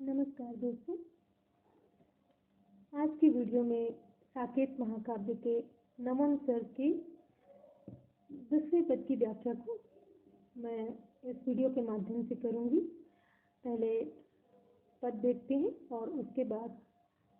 नमस्कार दोस्तों। आज की वीडियो में साकेत महाकाव्य के नमन सर के 10वें पद की व्याख्या को मैं इस वीडियो के माध्यम से करूंगी। पहले पद देखते हैं और उसके बाद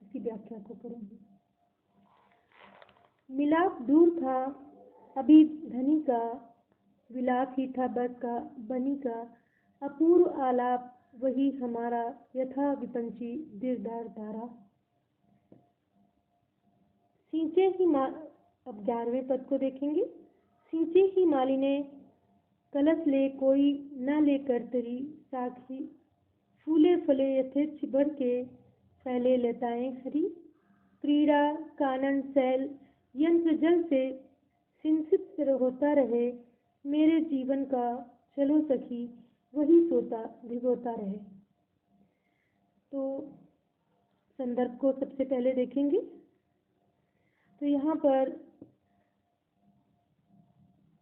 इसकी व्याख्या को करूंगी। मिलाप दूर था अभी धनी का, विलाप ही था बस का बनी का, अपूर्व आलाप वही हमारा, यथा विपंची दिलदार तारा। सींचे ही अब 11वें पद को देखेंगे। सींचे ही मालिने कलश ले कोई न ले करतरी, साखी फूले फले यथेच्छ बढ़ के फैले लताएं हरी। क्रीड़ा कानन सैल यंत्र जल से सिंचित होता रहे, मेरे जीवन का चलो सखी वही सोता भिगोता रहे। तो संदर्भ को सबसे पहले देखेंगे। तो यहाँ पर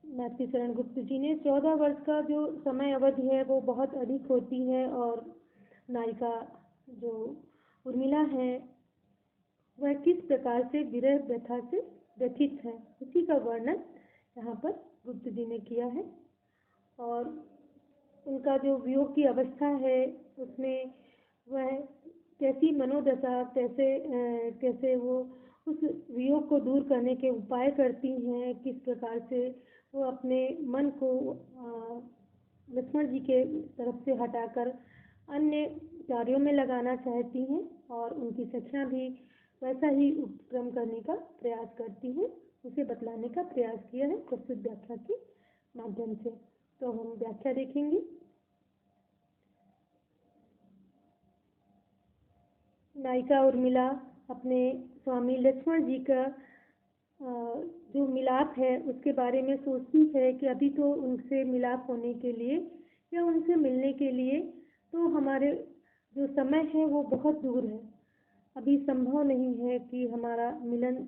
मैथिलीशरण गुप्त जी ने 14 वर्ष का जो समय अवधि है वो बहुत अधिक होती है और नायिका जो उर्मिला है वह किस प्रकार से विरह व्यथा से व्यथित है, उसी का वर्णन यहाँ पर गुप्त जी ने किया है। और उनका जो वियोग की अवस्था है उसमें वह कैसी मनोदशा, कैसे वो उस वियोग को दूर करने के उपाय करती हैं, किस प्रकार से वो अपने मन को लक्ष्मण जी के तरफ से हटाकर अन्य कार्यों में लगाना चाहती हैं और उनकी सखियां भी वैसा ही उपक्रम करने का प्रयास करती हैं, उसे बतलाने का प्रयास किया है प्रस्तुत व्याख्या के माध्यम से। तो हम व्याख्या देखेंगे। नायिका उर्मिला अपने स्वामी लक्ष्मण जी का जो मिलाप है उसके बारे में सोचती है कि अभी तो उनसे मिलाप होने के लिए या उनसे मिलने के लिए तो हमारे जो समय है वो बहुत दूर है, अभी संभव नहीं है कि हमारा मिलन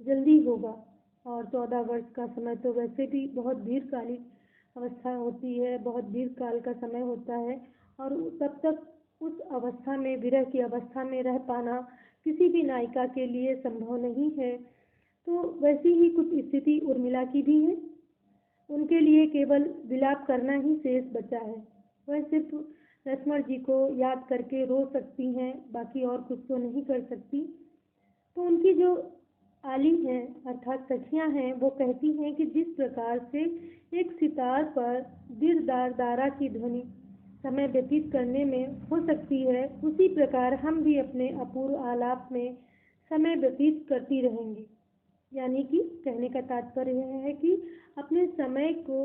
जल्दी होगा। और 14 वर्ष का समय तो वैसे भी बहुत दीर्घकालिक अवस्था होती है, बहुत दीर्घ काल का समय होता है और तब तक उस अवस्था में, विरह की अवस्था में रह पाना किसी भी नायिका के लिए संभव नहीं है। तो वैसी ही कुछ स्थिति उर्मिला की भी है। उनके लिए केवल विलाप करना ही शेष बचा है। वह सिर्फ लक्ष्मण जी को याद करके रो सकती हैं, बाकी और कुछ तो नहीं कर सकती। तो उनकी जो आली हैं अर्थात सखियां हैं वो कहती हैं कि जिस प्रकार से एक सितार पर दिलदार दारा की ध्वनि समय व्यतीत करने में हो सकती है, उसी प्रकार हम भी अपने अपूर्व आलाप में समय व्यतीत करती रहेंगी। यानी कि कहने का तात्पर्य यह है कि अपने समय को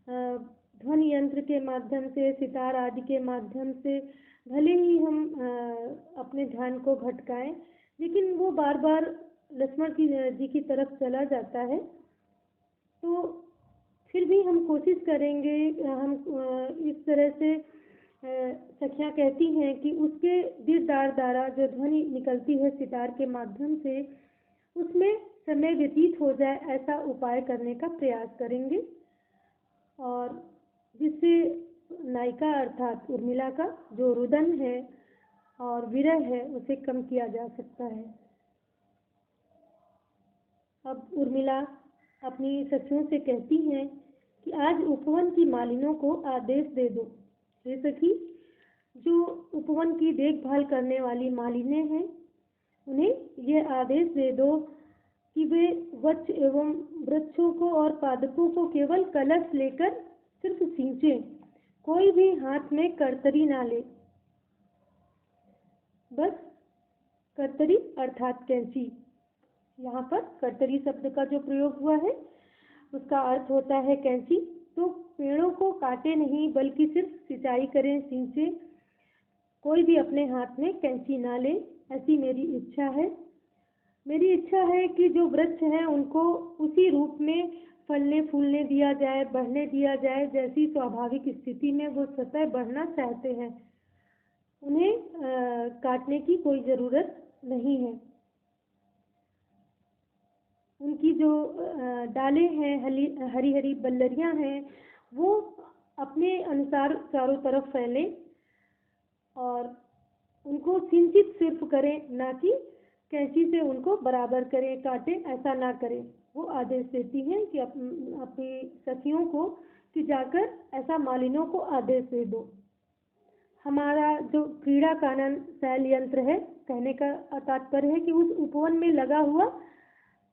ध्वनि यंत्र के माध्यम से, सितार आदि के माध्यम से भले ही हम अपने ध्यान को भटकाएं, लेकिन वो बार बार लक्ष्मण जी की तरफ चला जाता है। तो फिर भी हम कोशिश करेंगे, हम इस तरह से सखियां कहती हैं कि उसके दिलदार द्वारा जो ध्वनि निकलती है सितार के माध्यम से, उसमें समय व्यतीत हो जाए ऐसा उपाय करने का प्रयास करेंगे और जिससे नायिका अर्थात उर्मिला का जो रुदन है और विरह है उसे कम किया जा सकता है। अब उर्मिला अपनी सखियों से कहती हैं कि आज उपवन की मालिनों को आदेश दे दो। हे सखी, जो उपवन की देखभाल करने वाली मालिनें हैं उन्हें यह आदेश दे दो कि वे वृक्ष एवं वृक्षों को और पादपों को केवल कलश लेकर सिर्फ सींचे, कोई भी हाथ में करतरी ना ले। बस करतरी अर्थात कैंची, यहाँ पर करतरी शब्द का जो प्रयोग हुआ है उसका अर्थ होता है कैंची। तो पेड़ों को काटे नहीं बल्कि सिर्फ सिंचाई करें, सींचे, कोई भी अपने हाथ में कैंची ना ले, ऐसी मेरी इच्छा है। मेरी इच्छा है कि जो वृक्ष हैं उनको उसी रूप में फलने फूलने दिया जाए, बढ़ने दिया जाए जैसी स्वाभाविक स्थिति में वो स्वतः बढ़ना चाहते हैं। उन्हें काटने की कोई ज़रूरत नहीं है। उनकी जो डालें हैं, हरी हरी बल्लरियां हैं, वो अपने अनुसार चारों तरफ फैले और उनको सिंचित सिर्फ करें, ना कि कैंची से उनको बराबर करें, काटें, ऐसा ना करें। वो आदेश देती हैं कि अपनी सखियों को कि जाकर ऐसा मालिनों को आदेश दे दो। हमारा जो क्रीड़ा कानन शैल यंत्र है, कहने का तात्पर्य है कि उस उपवन में लगा हुआ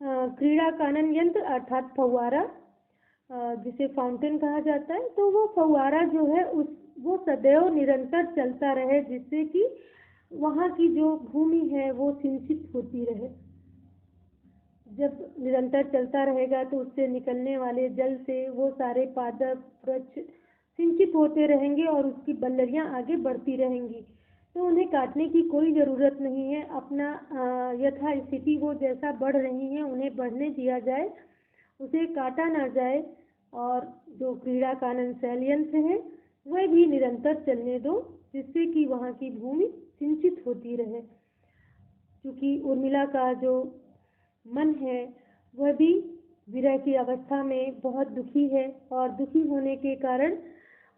क्रीड़ा कानन यंत्र अर्थात फव्वारा, जिसे फाउंटेन कहा जाता है, तो वो फव्वारा जो है वो सदैव निरंतर चलता रहे, जिससे कि वहाँ की जो भूमि है वो सिंचित होती रहे। जब निरंतर चलता रहेगा तो उससे निकलने वाले जल से वो सारे पादप वृक्ष सिंचित होते रहेंगे और उसकी बल्लरियाँ आगे बढ़ती रहेंगी। तो उन्हें काटने की कोई ज़रूरत नहीं है। अपना यथा स्थिति वो जैसा बढ़ रही हैं उन्हें बढ़ने दिया जाए, उसे काटा ना जाए। और जो क्रीड़ा कानन शैल यंत्र है वह भी निरंतर चलने दो, जिससे कि वहाँ की भूमि सिंचित होती रहे। क्योंकि उर्मिला का जो मन है वह भी विरह की अवस्था में बहुत दुखी है और दुखी होने के कारण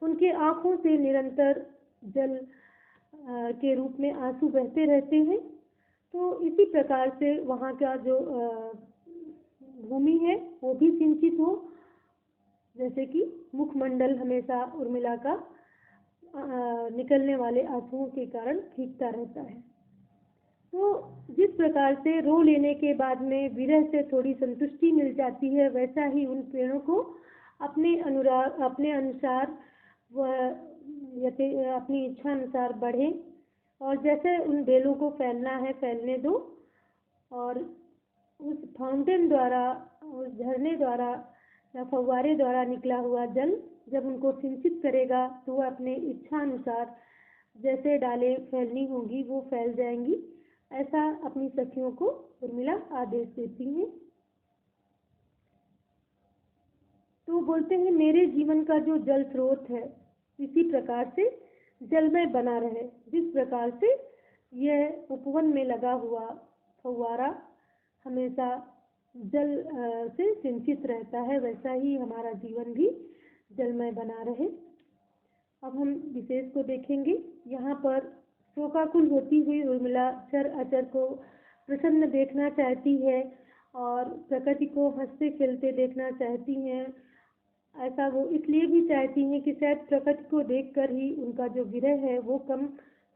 उनके आँखों से निरंतर जल के रूप में आंसू बहते रहते हैं। तो इसी प्रकार से वहाँ का जो भूमि है वो भी सिंचित हो, जैसे कि मुखमंडल हमेशा उर्मिला का निकलने वाले आंसुओं के कारण भीगता रहता है। तो जिस प्रकार से रो लेने के बाद में विरह से थोड़ी संतुष्टि मिल जाती है, वैसा ही उन पेड़ों को अपने अनुसार वह अपनी इच्छा अनुसार बढ़े और जैसे उन बेलों को फैलना है फैलने दो। और उस फाउंटेन द्वारा, उस झरने द्वारा या फव्वारे द्वारा निकला हुआ जल जब उनको सिंचित करेगा तो वह अपने इच्छा अनुसार जैसे डालें फैलनी होंगी वो फैल जाएंगी। ऐसा अपनी सखियों को उर्मिला आदेश देती हैं। तो बोलते हैं मेरे जीवन का जो जल स्रोत है इसी प्रकार से जलमय बना रहे। जिस प्रकार से यह उपवन में लगा हुआ फव्वारा हमेशा जल से सिंचित रहता है, वैसा ही हमारा जीवन भी जलमय बना रहे। अब हम विशेष को देखेंगे। यहाँ पर शोकाकुल होती हुई उर्मिला चर अचर को प्रसन्न देखना चाहती है और प्रकृति को हंसते खेलते देखना चाहती हैं। ऐसा वो इसलिए भी चाहती हैं कि शायद प्रकृति को देखकर ही उनका जो विरह है वो कम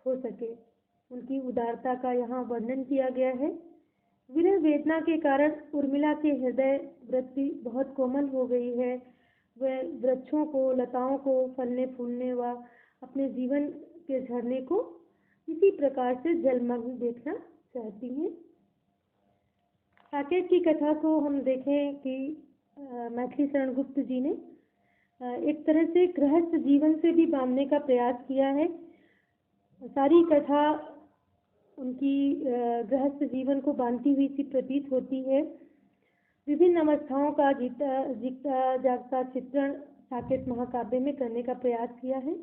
हो सके। उनकी उदारता का यहाँ वर्णन किया गया है। विरह वेदना के कारण उर्मिला के हृदय वृत्ति बहुत कोमल हो गई है। वह वृक्षों को, लताओं को फलने फूलने व अपने जीवन के झरने को इसी प्रकार से जलमग्न देखना चाहती हैं। साकेत की कथा को हम देखें कि मैथिली शरण गुप्त जी ने एक तरह से गृहस्थ जीवन से भी बांधने का प्रयास किया है। सारी कथा उनकी गृहस्थ जीवन को बांधती हुई सी प्रतीत होती है। विभिन्न अवस्थाओं का जीता जागता चित्रण साकेत महाकाव्य में करने का प्रयास किया है।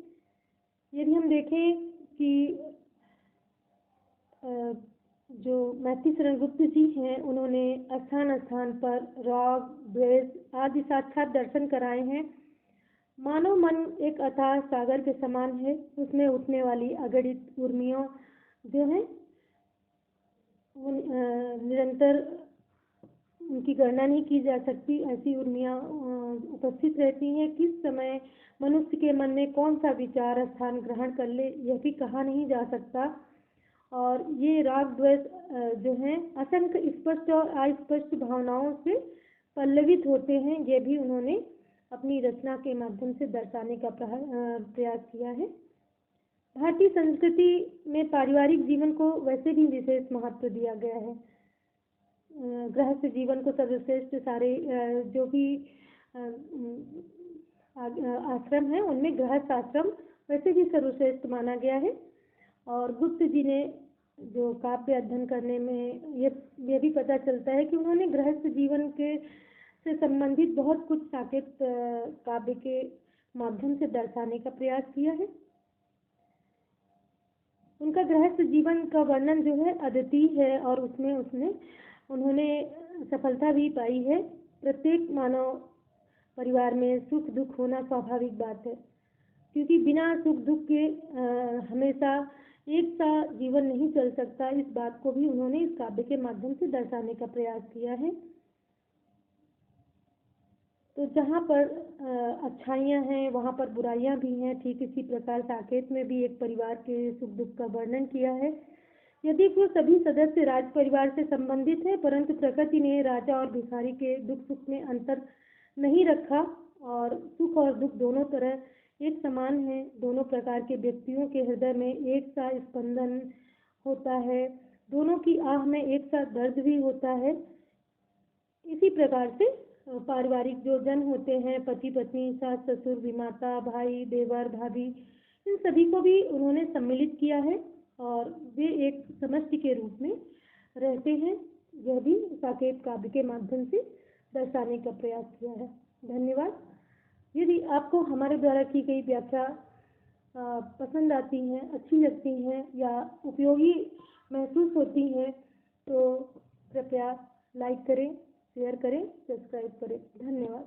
यदि हम देखें कि जो मैथिली शरण गुप्त जी हैं उन्होंने स्थान स्थान पर राग, द्वेष आदि साक्षात दर्शन कराए हैं। मानव मन एक अथाह सागर के समान है, उसमें उठने वाली अगणित उर्मियाँ जो हैं निरंतर उनकी गणना नहीं की जा सकती। ऐसी उर्मियाँ उपस्थित रहती हैं। किस समय मनुष्य के मन में कौन सा विचार स्थान ग्रहण कर ले यह भी कहा नहीं जा सकता। और ये राग द्वेष जो हैं असंख्य स्पष्ट और अस्पष्ट भावनाओं से पल्लवित होते हैं। ये भी उन्होंने अपनी रचना के माध्यम से दर्शाने का प्रयास किया है। भारतीय संस्कृति में पारिवारिक जीवन को वैसे भी विशेष महत्व दिया गया है। गृहस्थ जीवन को सर्वश्रेष्ठ सारे जो भी आश्रम है उनमें गृहस्थ आश्रम वैसे भी सर्वश्रेष्ठ माना गया है। और गुप्त जी ने जो काव्य अध्ययन करने में ये भी पता चलता है कि उन्होंने गृहस्थ जीवन के से संबंधित बहुत कुछ साकेत काव्य के माध्यम से दर्शाने का प्रयास किया है। उनका गृहस्थ जीवन का वर्णन जो है अद्वितीय है और उसमें उन्होंने सफलता भी पाई है। प्रत्येक मानव परिवार में सुख दुख होना स्वाभाविक बात है, क्योंकि बिना सुख दुख के हमेशा एक सा जीवन नहीं चल सकता, इस बात को भी उन्होंने इस काव्य के माध्यम से दर्शाने का प्रयास किया है। तो जहाँ पर अच्छाइयाँ हैं वहाँ पर बुराइयाँ भी हैं। ठीक इसी प्रकार साकेत में भी एक परिवार के सुख दुख का वर्णन किया है। यदि वो सभी सदस्य राज परिवार से संबंधित हैं, परंतु प्रकृति ने राजा और भिखारी के दुख सुख में अंतर नहीं रखा और सुख और दुख दोनों तरह एक समान है। दोनों प्रकार के व्यक्तियों के हृदय में एक सा स्पंदन होता है, दोनों की आह में एक सा दर्द भी होता है। इसी प्रकार से पारिवारिक जो जन होते हैं, पति पत्नी, सास ससुर, विमाता, भाई, देवर, भाभी, इन सभी को भी उन्होंने सम्मिलित किया है और वे एक समष्टि के रूप में रहते हैं। यह भी साकेत काव्य के माध्यम से दर्शाने का प्रयास किया है। धन्यवाद। यदि आपको हमारे द्वारा की गई व्याख्या पसंद आती हैं, अच्छी लगती हैं या उपयोगी महसूस होती हैं तो कृपया लाइक करें, शेयर करें, सब्सक्राइब करें। धन्यवाद।